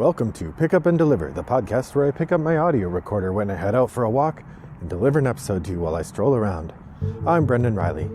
Welcome to Pick Up and Deliver, the podcast where I pick up my audio recorder when I head out for a walk and deliver an episode to you while I stroll around. I'm Brendan Riley.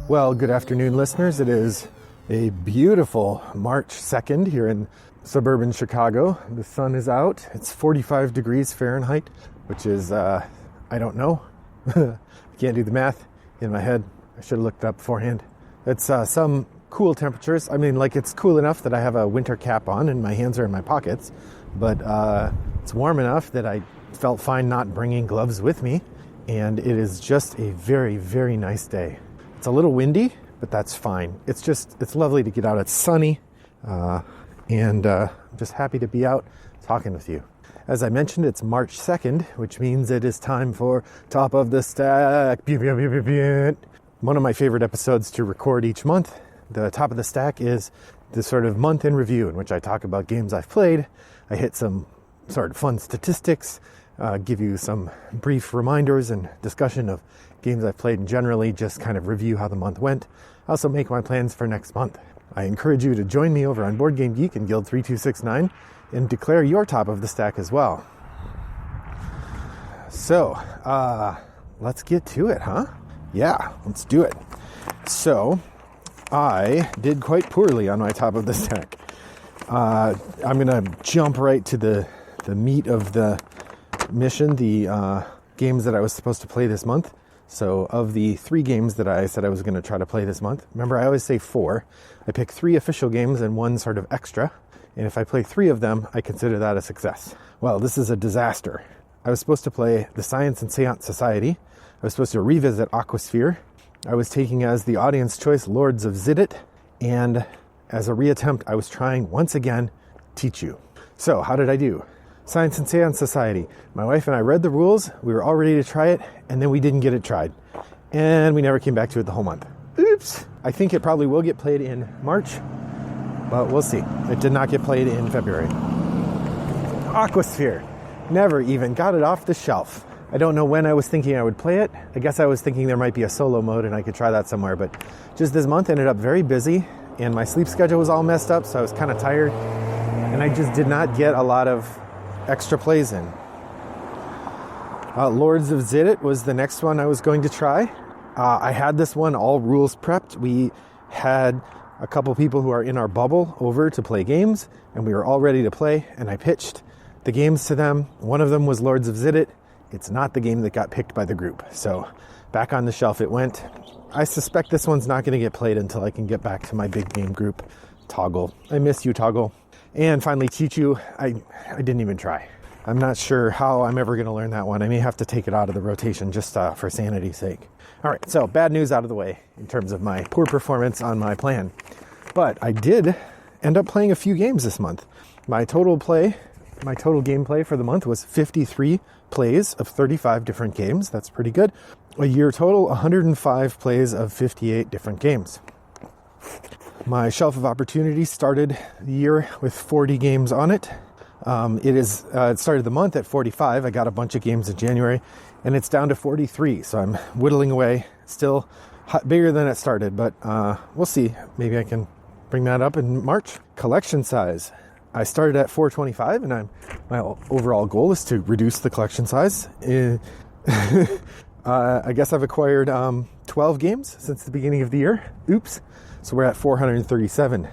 Well, good afternoon, listeners. It is a beautiful March 2nd here in suburban Chicago. The sun is out. It's 45 degrees Fahrenheit, which is, I don't know. I can't do the math in my head. I should have looked it up beforehand. It's some cool temperatures. I mean, like, it's cool enough that I have a winter cap on and my hands are in my pockets, but it's warm enough that I felt fine not bringing gloves with me, and it is just a very, very nice day. It's a little windy, but that's fine. It's lovely to get out. It's sunny, and I'm just happy to be out talking with you. As I mentioned, it's March 2nd, which means it is time for Top of the Stack. One of my favorite episodes to record each month. The Top of the Stack is the sort of month in review in which I talk about games I've played. I hit some sort of fun statistics, give you some brief reminders and discussion of games I've played, and generally just kind of review how the month went. I also make my plans for next month. I encourage you to join me over on Board Game Geek and Guild 3269 and declare your Top of the Stack as well. So, let's get to it, huh? Yeah, let's do it. So, I did quite poorly on my Top of the Stack. I'm going to jump right to the meat of the mission, the games that I was supposed to play this month. So, of the 3 games that I said I was going to try to play this month, remember I always say 4. I pick 3 official games and 1 sort of extra. And if I play 3 of them, I consider that a success. Well, this is a disaster. I was supposed to play the Science and Seance Society. I was supposed to revisit Aquasphere. I was taking as the audience choice Lords of Zidit. And as a reattempt, I was trying once again Teach You. So how did I do? Science and Seance Society. My wife and I read the rules. We were all ready to try it. And then we didn't get it tried. And we never came back to it the whole month. Oops. I think it probably will get played in March. But we'll see. It did not get played in February. Aquasphere. Never even got it off the shelf. I don't know when I was thinking I would play it. I guess I was thinking there might be a solo mode and I could try that somewhere. But just this month ended up very busy. And my sleep schedule was all messed up. So I was kind of tired. And I just did not get a lot of extra plays in. Lords of Zidit was the next one I was going to try. I had this one all rules prepped. We had a couple people who are in our bubble over to play games, and we were all ready to play, and I pitched the games to them. One of them was Lords of Zidit. It's not the game that got picked by the group, so back on the shelf it went. I suspect this one's not going to get played until I can get back to my big game group, Toggle. I miss you, Toggle. And finally, Teach You. I didn't even try. I'm not sure how I'm ever going to learn that one. I may have to take it out of the rotation just for sanity's sake. All right, so bad news out of the way in terms of my poor performance on my plan. But I did end up playing a few games this month. My total gameplay for the month was 53 plays of 35 different games. That's pretty good. A year total, 105 plays of 58 different games. My shelf of opportunities started the year with 40 games on it. It started the month at 45. I got a bunch of games in January, and it's down to 43. So I'm whittling away. Still bigger than it started, but we'll see. Maybe I can bring that up in March. Collection size. I started at 425, and my overall goal is to reduce the collection size. I guess I've acquired 12 games since the beginning of the year. Oops. So we're at 437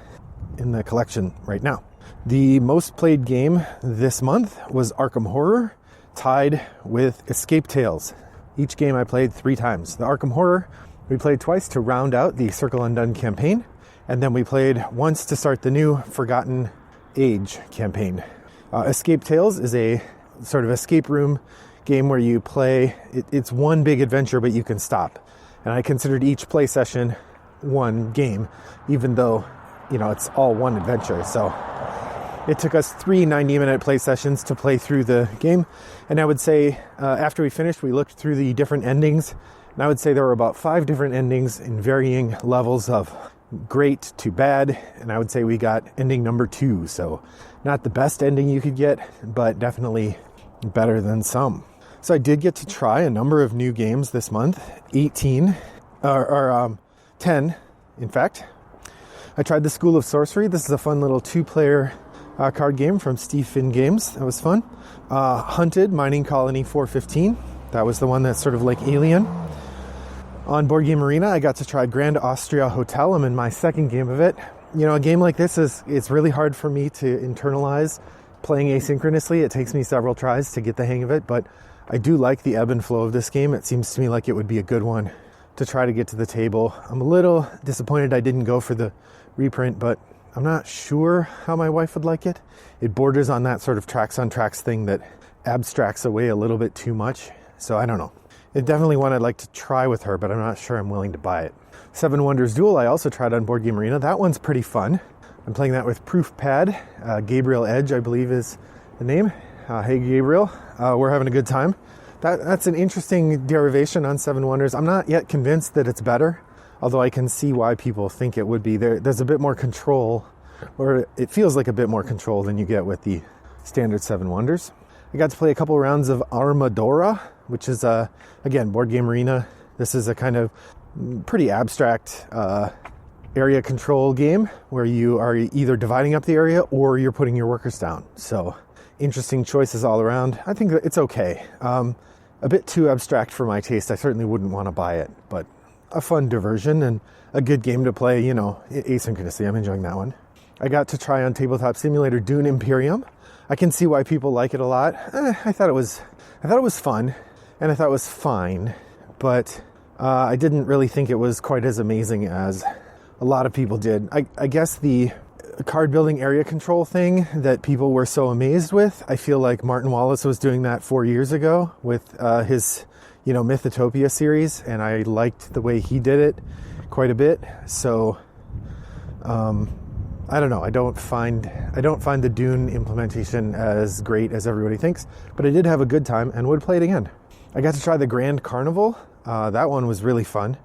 in the collection right now. The most played game this month was Arkham Horror, tied with Escape Tales. Each game I played 3 times. The Arkham Horror, we played twice to round out the Circle Undone campaign, and then we played once to start the new Forgotten Age campaign. Escape Tales is a sort of escape room game where you play, it's one big adventure, but you can stop. And I considered each play session one game, even though, it's all one adventure. So it took us 3 90-minute play sessions to play through the game. And I would say after we finished, we looked through the different endings. And I would say there were about 5 different endings in varying levels of great to bad. And I would say we got ending number 2. So not the best ending you could get, but definitely better than some. So I did get to try a number of new games this month, 10, in fact. I tried the School of Sorcery. This is a fun little 2-player card game from Steve Finn Games. That was fun. Hunted, Mining Colony 415. That was the one that's sort of like Alien. On Board Game Arena, I got to try Grand Austria Hotel. I'm in my second game of it. You know, a game like this it's really hard for me to internalize playing asynchronously. It takes me several tries to get the hang of it, but I do like the ebb and flow of this game. It seems to me like it would be a good one to try to get to the table. I'm a little disappointed I didn't go for the reprint, but I'm not sure how my wife would like it. It borders on that sort of tracks on tracks thing that abstracts away a little bit too much. So I don't know. It's definitely one I'd like to try with her, but I'm not sure I'm willing to buy it. Seven Wonders Duel I also tried on Board Game Arena. That one's pretty fun. I'm playing that with Proof Pad. Gabriel Edge, I believe, is the name. Hey, Gabriel. We're having a good time. That's an interesting derivation on Seven Wonders. I'm not yet convinced that it's better, although I can see why people think it would be. There's a bit more control, or it feels like a bit more control than you get with the standard Seven Wonders. I got to play a couple rounds of Armadora, which is, again, Board Game Arena. This is a kind of pretty abstract area control game where you are either dividing up the area or you're putting your workers down. So interesting choices all around. I think that it's okay. A bit too abstract for my taste. I certainly wouldn't want to buy it, but a fun diversion and a good game to play, you know, asynchronously. I'm enjoying that one. I got to try on Tabletop Simulator Dune Imperium. I can see why people like it a lot. I thought it was fun, and I thought it was fine, but I didn't really think it was quite as amazing as a lot of people did. I guess the card building area control thing that people were so amazed with, I feel like Martin Wallace was doing that 4 years ago with his, Mythotopia series, and I liked the way he did it quite a bit. So, I don't know. I don't find the Dune implementation as great as everybody thinks, but I did have a good time and would play it again. I got to try the Grand Carnival. That one was really fun.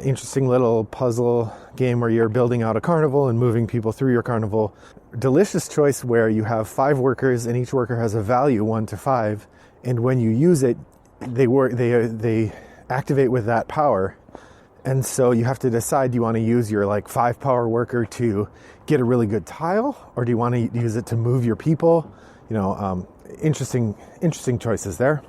Interesting little puzzle game where you're building out a carnival and moving people through your carnival. Delicious choice where you have 5 workers and each worker has a value 1 to 5, and when you use it, they activate with that power. And so you have to decide, do you want to use your 5 power worker to get a really good tile, or do you want to use it to move your people? Interesting choices there.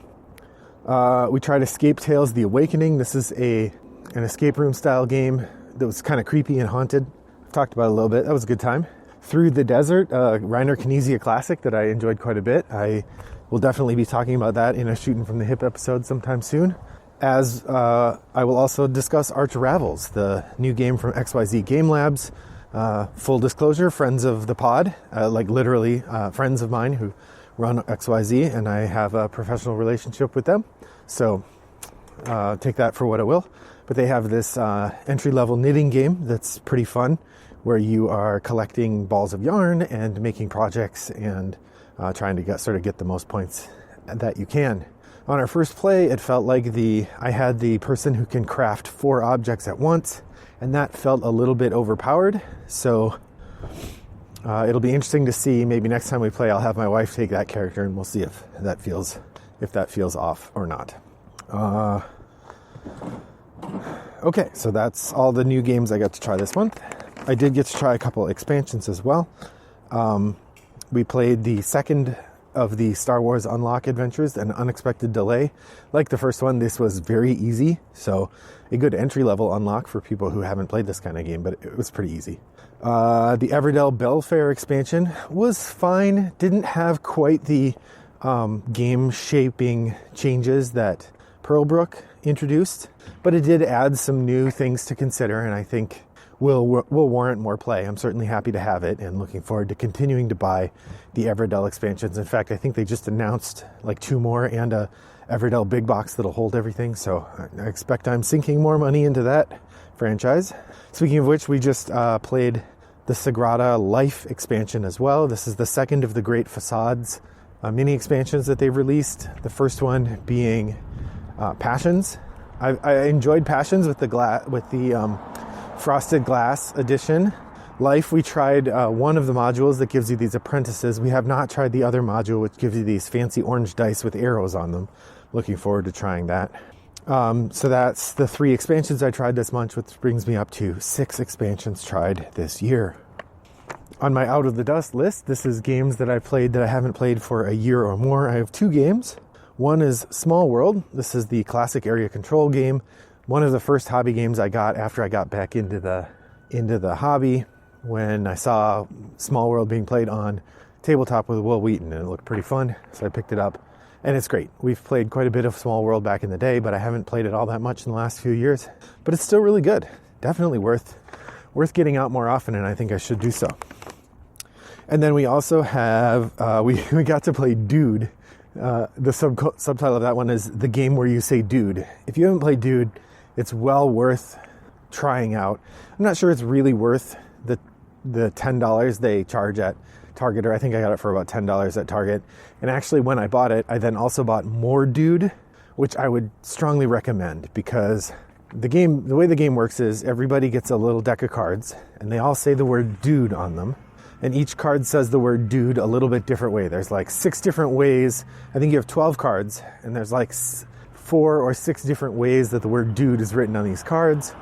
We tried Escape Tales: The Awakening. This is an escape room style game that was kind of creepy and haunted. I've talked about it a little bit. That was a good time. Through the Desert, Reiner Knizia classic that I enjoyed quite a bit. I will definitely be talking about that in a Shooting from the Hip episode sometime soon. As I will also discuss Arch Ravels, the new game from XYZ Game Labs. Full disclosure, friends of the pod, literally friends of mine who run XYZ, and I have a professional relationship with them. So take that for what it will. But they have this entry-level knitting game that's pretty fun, where you are collecting balls of yarn and making projects and trying to get the most points that you can. On our first play, it felt like I had the person who can craft 4 objects at once, and that felt a little bit overpowered. So it'll be interesting to see. Maybe next time we play, I'll have my wife take that character, and we'll see if that feels off or not. Okay, so that's all the new games I got to try this month. I did get to try a couple expansions as well. We played the second of the Star Wars Unlock Adventures, An Unexpected Delay. Like the first one, this was very easy, so a good entry-level unlock for people who haven't played this kind of game, but it was pretty easy. The Everdell Belfair expansion was fine. Didn't have quite the game-shaping changes that Pearlbrook introduced, but it did add some new things to consider, and I think will warrant more play. I'm certainly happy to have it and looking forward to continuing to buy the Everdell expansions. In fact, I think they just announced 2 more and a Everdell big box that'll hold everything, so I expect I'm sinking more money into that franchise. Speaking of which, we just played the Sagrada Life expansion as well. This is the second of the Great Facades mini expansions that they've released. The first one being Passions. I enjoyed Passions with the frosted glass edition. Life, we tried one of the modules that gives you these apprentices. We have not tried the other module, which gives you these fancy orange dice with arrows on them. looking forward to trying that. So that's the 3 expansions I tried this month, which brings me up to 6 expansions tried this year. On my Out of the Dust list, this is games that I've played that I haven't played for a year or more. I have 2 games. One is Small World. This is the classic area control game. One of the first hobby games I got after I got back into the hobby, when I saw Small World being played on tabletop with Will Wheaton, and it looked pretty fun, so I picked it up. And it's great. We've played quite a bit of Small World back in the day, but I haven't played it all that much in the last few years. But it's still really good. Definitely worth getting out more often, and I think I should do so. And then we also have, we got to play Dude. The subtitle of that one is The Game Where You Say Dude. If you haven't played Dude, it's well worth trying out. I'm not sure it's really worth the $10 they charge at Target, or I think I got it for about $10 at Target. And actually, when I bought it, I then also bought More Dude, which I would strongly recommend, because the way the game works is everybody gets a little deck of cards, and they all say the word dude on them. And each card says the word dude a little bit different way. There's like 6 different ways. I think you have 12 cards, and there's like 4 or 6 different ways that the word dude is written on these cards.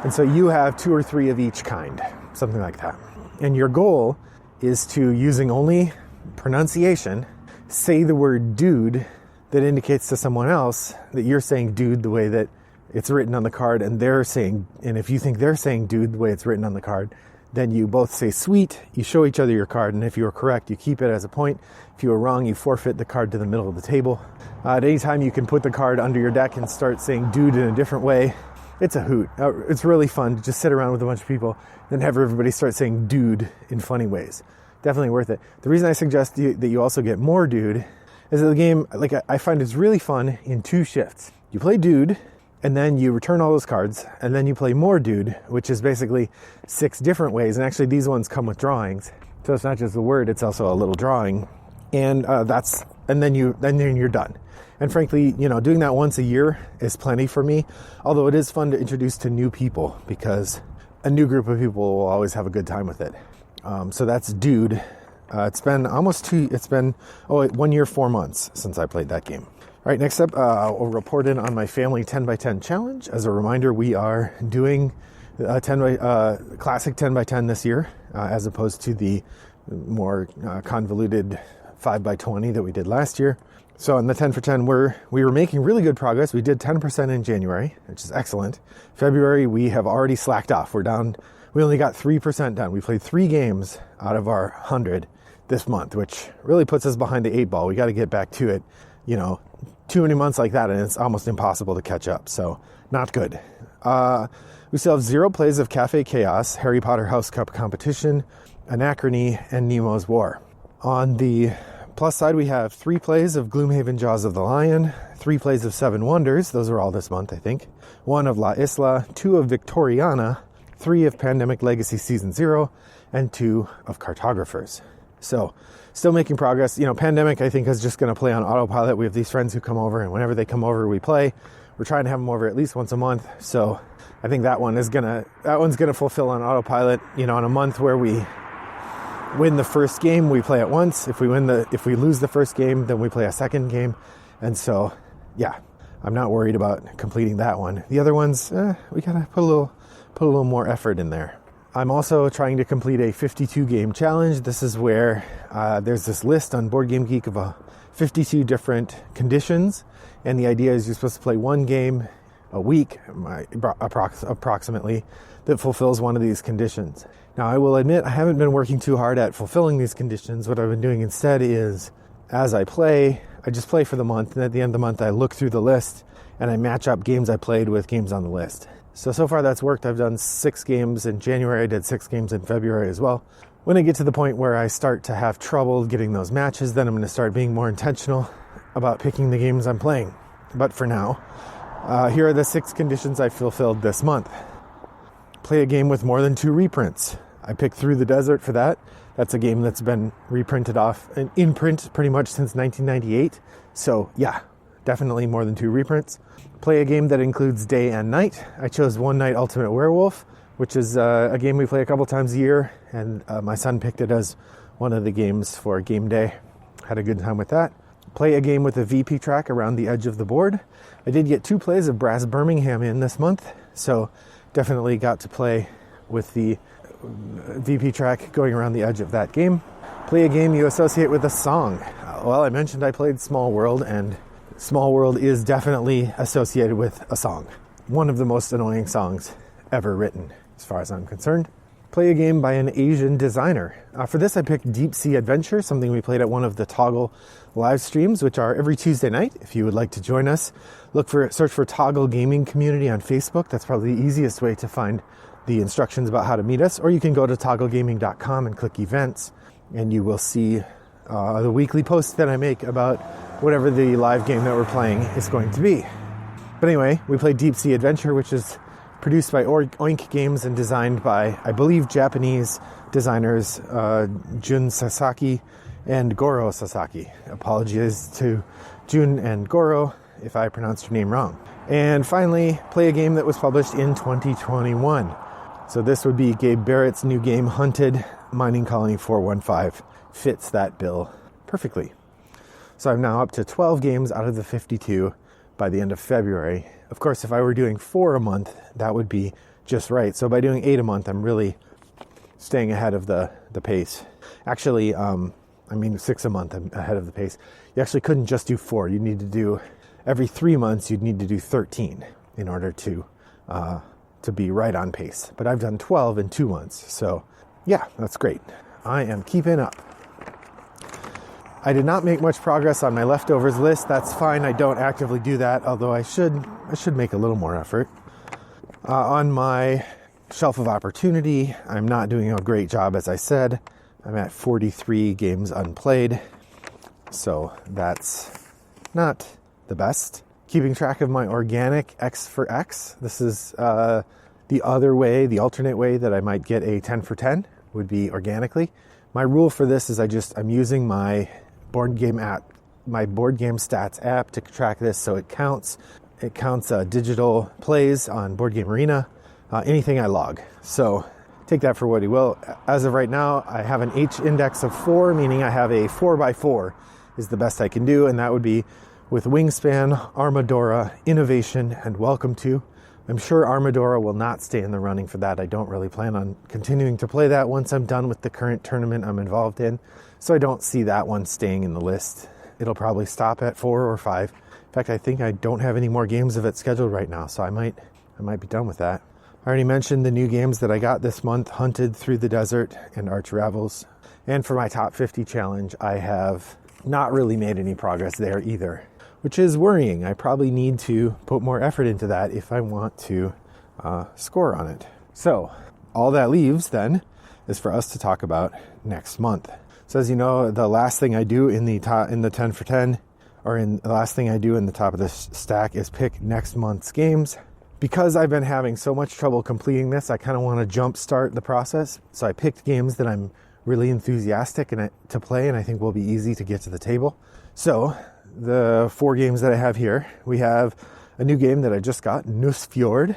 And so you have 2 or 3 of each kind, something like that. And your goal is to, using only pronunciation, say the word dude that indicates to someone else that you're saying dude the way that it's written on the card, and if you think they're saying dude the way it's written on the card, then you both say sweet, you show each other your card, and if you are correct, you keep it as a point. If you are wrong, you forfeit the card to the middle of the table. At any time, you can put the card under your deck and start saying dude in a different way. It's a hoot. It's really fun to just sit around with a bunch of people and have everybody start saying dude in funny ways. Definitely worth it. The reason I suggest that you also get More Dude is that the game, like, I find it's really fun in 2 shifts. You play Dude, and then you return all those cards, and then you play More Dude, which is basically 6 different ways. And actually, these ones come with drawings, so it's not just the word; it's also a little drawing. And then you're done. And frankly, doing that once a year is plenty for me. Although it is fun to introduce to new people, because a new group of people will always have a good time with it. So that's Dude. It's been 1 year, 4 months since I played that game. All right, next up, I'll report in on my family 10x10 challenge. As a reminder, we are doing classic 10x10 this year, as opposed to the more convoluted 5x20 that we did last year. So in the 10 for 10, we were making really good progress. We did 10% in January, which is excellent. February, we have already slacked off. We're down. We only got 3% done. We played 3 games out of our 100 this month, which really puts us behind the 8 ball. We got to get back to it. Too many months like that, and it's almost impossible to catch up. So not good. We still have 0 plays of Cafe Chaos, Harry Potter House Cup Competition, Anachrony, and Nemo's War. On the plus side, we have 3 plays of Gloomhaven Jaws of the Lion, 3 plays of 7 Wonders, those are all this month, I think, 1 of La Isla, 2 of Victoriana, 3 of Pandemic Legacy Season 0, and 2 of Cartographers. So, still making progress. Pandemic, I think, is just going to play on autopilot. We have these friends who come over, and whenever they come over, we play. We're trying to have them over at least once a month, so I think that one's gonna fulfill on autopilot. On a month where we win the first game, we play it once. If we lose the first game, then we play a second game. And so, yeah, I'm not worried about completing that one. The other ones, we gotta put a little more effort in there. I'm also trying to complete a 52 game challenge. This is where there's this list on Board Game Geek of 52 different conditions, and the idea is you're supposed to play 1 game a week, approximately, that fulfills one of these conditions. Now, I will admit I haven't been working too hard at fulfilling these conditions. What I've been doing instead is, as I play, I just play for the month, and at the end of the month I look through the list and I match up games I played with games on the list. So far that's worked. I've done 6 games in January. I did 6 games in February as well. When I get to the point where I start to have trouble getting those matches, then I'm going to start being more intentional about picking the games I'm playing. But for now, here are the 6 conditions I fulfilled this month. Play a game with more than 2 reprints. I picked Through the Desert for that. That's a game that's been reprinted off and in print pretty much since 1998. So yeah, definitely more than 2 reprints. Play a game that includes day and night. I chose One Night Ultimate Werewolf, which is a game we play a couple times a year, and my son picked it as one of the games for game day. Had a good time with that. play a game with a VP track around the edge of the board. I did get 2 plays of Brass Birmingham in this month, so definitely got to play with the VP track going around the edge of that game. Play a game you associate with a song. Well, I mentioned I played Small World, and Small World is definitely associated with a song. One of the most annoying songs ever written, as far as I'm concerned. Play a game by an Asian designer. For this, I picked Deep Sea Adventure, something we played at one of the Toggle live streams, which are every Tuesday night. If you would like to join us, search for Toggle Gaming Community on Facebook. That's probably the easiest way to find the instructions about how to meet us. Or you can go to togglegaming.com and click events, and you will see the weekly posts that I make about whatever the live game that we're playing is going to be. But anyway, we played Deep Sea Adventure, which is produced by Oink Games and designed by, I believe, Japanese designers Jun Sasaki and Goro Sasaki. Apologies to Jun and Goro if I pronounced your name wrong. And finally, play a game that was published in 2021. So this would be Gabe Barrett's new game, Hunted Mining Colony 415. Fits that bill perfectly. So I'm now up to 12 games out of the 52 by the end of February. Of course, if I were doing 4 a month, that would be just right. So by doing 8 a month, I'm really staying ahead of the pace. Actually, 6 a month, I'm ahead of the pace. You actually couldn't just do 4. You need to do, every 3 months, you'd need to do 13 in order to be right on pace. But I've done 12 in 2 months. So yeah, that's great. I am keeping up. I did not make much progress on my leftovers list. That's fine. I don't actively do that, although I should make a little more effort. On my shelf of opportunity, I'm not doing a great job, as I said. I'm at 43 games unplayed, so that's not the best. Keeping track of my organic X for X. This is the other way, the alternate way that I might get a 10 for 10 would be organically. My rule for this is I'm using my board game stats app to track this, so it counts digital plays on Board Game Arena, anything I log. So take that for what you will. As of right now, I have an H index of 4, meaning I have a 4x4 is the best I can do, and that would be with Wingspan, Armadora, Innovation, and Welcome To. I'm sure Armadora will not stay in the running for that. I don't really plan on continuing to play that once I'm done with the current tournament I'm involved in. So I don't see that one staying in the list. It'll probably stop at 4 or 5. In fact, I think I don't have any more games of it scheduled right now, so I might be done with that. I already mentioned the new games that I got this month, Hunted, Through the Desert, and Arch Ravels. And for my top 50 challenge, I have not really made any progress there either, which is worrying. I probably need to put more effort into that if I want to score on it. So all that leaves then is for us to talk about next month. So as you know, the last thing I do in the 10 for 10, or in the last thing I do in the top of this stack is pick next month's games. Because I've been having so much trouble completing this, I kind of want to jumpstart the process. So I picked games that I'm really enthusiastic to play, and I think will be easy to get to the table. So the 4 games that I have here, we have a new game that I just got, Nussfjord.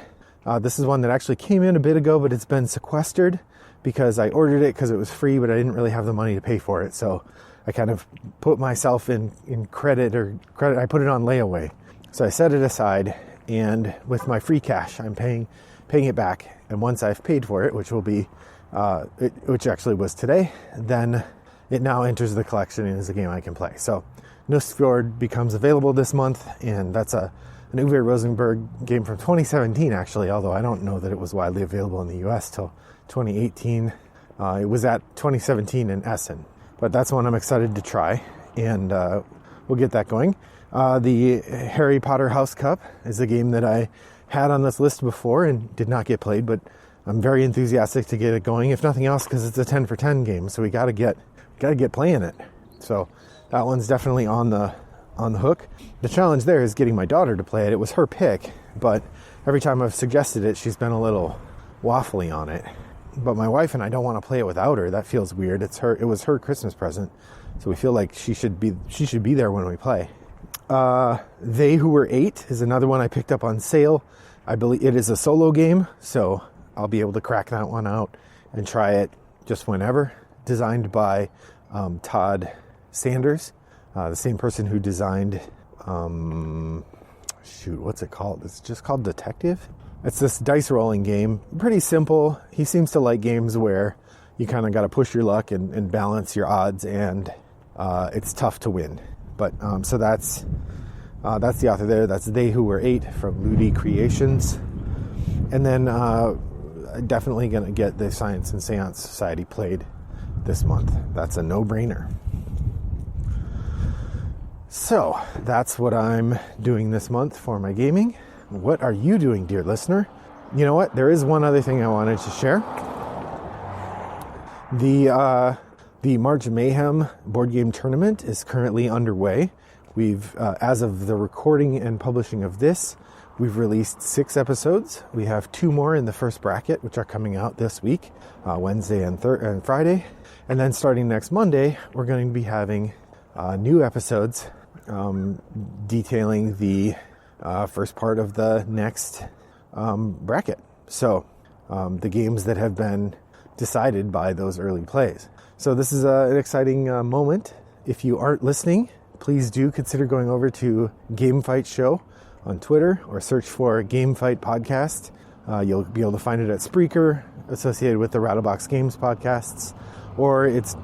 This is one that actually came in a bit ago, but it's been sequestered because I ordered it because it was free, but I didn't really have the money to pay for it. So I kind of put myself in credit, I put it on layaway. So I set it aside, and with my free cash, I'm paying it back. And once I've paid for it, which will be, which actually was today, then it now enters the collection and is a game I can play. So Nussfjord becomes available this month, and that's an Uwe Rosenberg game from 2017, actually, although I don't know that it was widely available in the US till 2018. It was at 2017 in Essen, but that's one I'm excited to try, and we'll get that going. The Harry Potter House Cup is a game that I had on this list before and did not get played, but I'm very enthusiastic to get it going, if nothing else because it's a 10 for 10 game, so we gotta get playing it. So that one's definitely on the hook. The challenge there is getting my daughter to play it. It was her pick, but every time I've suggested it, she's been a little waffly on it. But my wife and I don't want to play it without her. That feels weird. It was her Christmas present, so we feel like she should be there when we play. They Who Were 8 is another one I picked up on sale. I believe it is a solo game, so I'll be able to crack that one out and try it just whenever. Designed by Todd Sanders, The same person who designed, what's it called? It's just called Detective. It's this dice rolling game. Pretty simple. He seems to like games where you kind of got to push your luck and balance your odds, and it's tough to win. But so that's the author there. That's They Who Were Eight from Ludi Creations. And then definitely going to get the Science and Seance Society played this month. That's a no-brainer. So that's what I'm doing this month for my gaming. What are you doing, dear listener? You know what? There is one other thing I wanted to share. The March Mayhem board game tournament is currently underway. We've, as of the recording and publishing of this, we've released 6 episodes. We have 2 more in the first bracket, which are coming out this week, Wednesday and Friday. And then starting next Monday, we're going to be having new episodes detailing the first part of the next bracket. So the games that have been decided by those early plays. So this is an exciting moment. If you aren't listening, please do consider going over to Game Fight Show on Twitter or search for Game Fight Podcast. You'll be able to find it at Spreaker, associated with the Rattlebox Games podcasts, or it's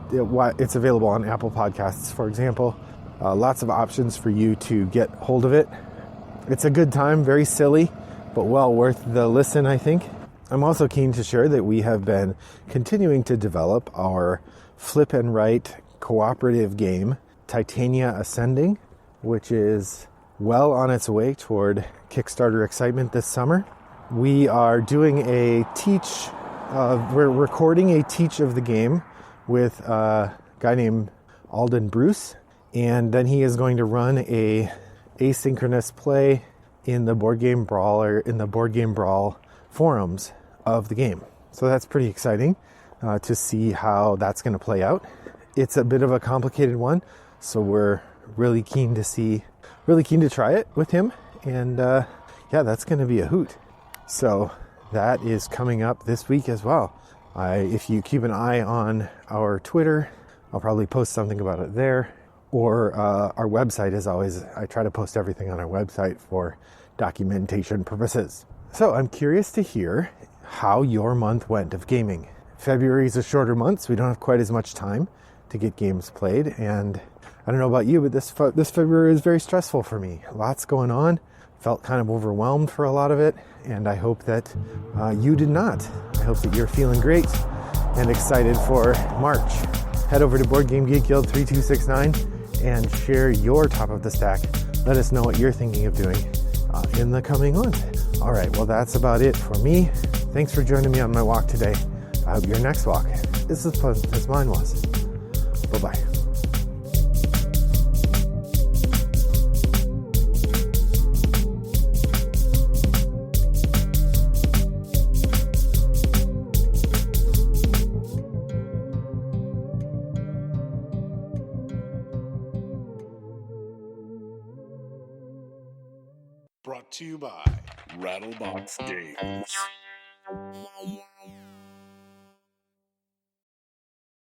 available on Apple Podcasts, for example. Lots of options for you to get hold of it. It's a good time, very silly, but well worth the listen, I think. I'm also keen to share that we have been continuing to develop our flip and write cooperative game, Titania Ascending, which is well on its way toward Kickstarter excitement this summer. We are doing we're recording a teach of the game with a guy named Alden Bruce, and then he is going to run a asynchronous play in the Board Game Brawl forums of the game. So that's pretty exciting to see how that's going to play out. It's a bit of a complicated one, so we're really keen to try it with him, and that's going to be a hoot. So that is coming up this week as well. If you keep an eye on our Twitter, I'll probably post something about it there, or our website. As always, I try to post everything on our website for documentation purposes. So I'm curious to hear how your month went of gaming. February is a shorter month, so we don't have quite as much time to get games played, and I don't know about you, but this February is very stressful for me. Lots going on. Felt kind of overwhelmed for a lot of it, and I hope that you did not. I hope that you're feeling great and excited for March. Head over to Board Game Geek Guild 3269 and share your top of the stack. Let us know what you're thinking of doing in the coming month. All right, well, that's about it for me. Thanks for joining me on my walk today. I hope your next walk is as pleasant as mine was. Bye-bye. Brought to you by Rattlebox Games.